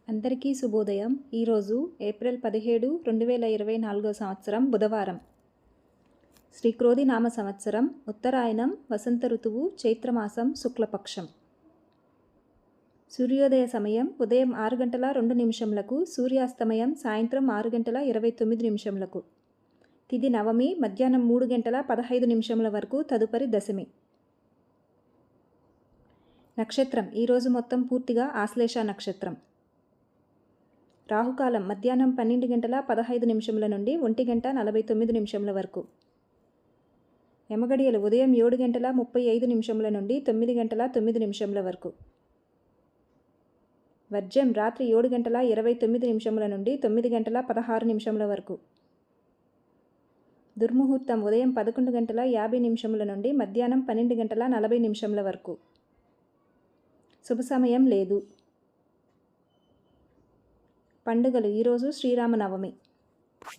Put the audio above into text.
అందరికీ శుభోదయం. ఈరోజు ఏప్రిల్ 17, 2024 సంవత్సరం బుధవారం. శ్రీ క్రోధి నామ సంవత్సరం, ఉత్తరాయణం, వసంత ఋతువు, చైత్రమాసం, శుక్లపక్షం. సూర్యోదయ సమయం ఉదయం 6:02, సూర్యాస్తమయం సాయంత్రం 6:29. తిథి నవమి మధ్యాహ్నం 3:15 వరకు, తదుపరి దశమి. నక్షత్రం ఈరోజు మొత్తం పూర్తిగా ఆశ్లేష నక్షత్రం. రాహుకాలం మధ్యాహ్నం 12:15 నుండి 1:49 వరకు. యమగడియలు ఉదయం 7:35 నుండి 9:09 వరకు. వర్జ్యం రాత్రి 7:29 నుండి 9:16 వరకు. దుర్ముహూర్తం ఉదయం 11:50 నుండి మధ్యాహ్నం 12:40 వరకు. శుభ సమయం లేదు. పండుగలు ఈరోజు శ్రీరామనవమి.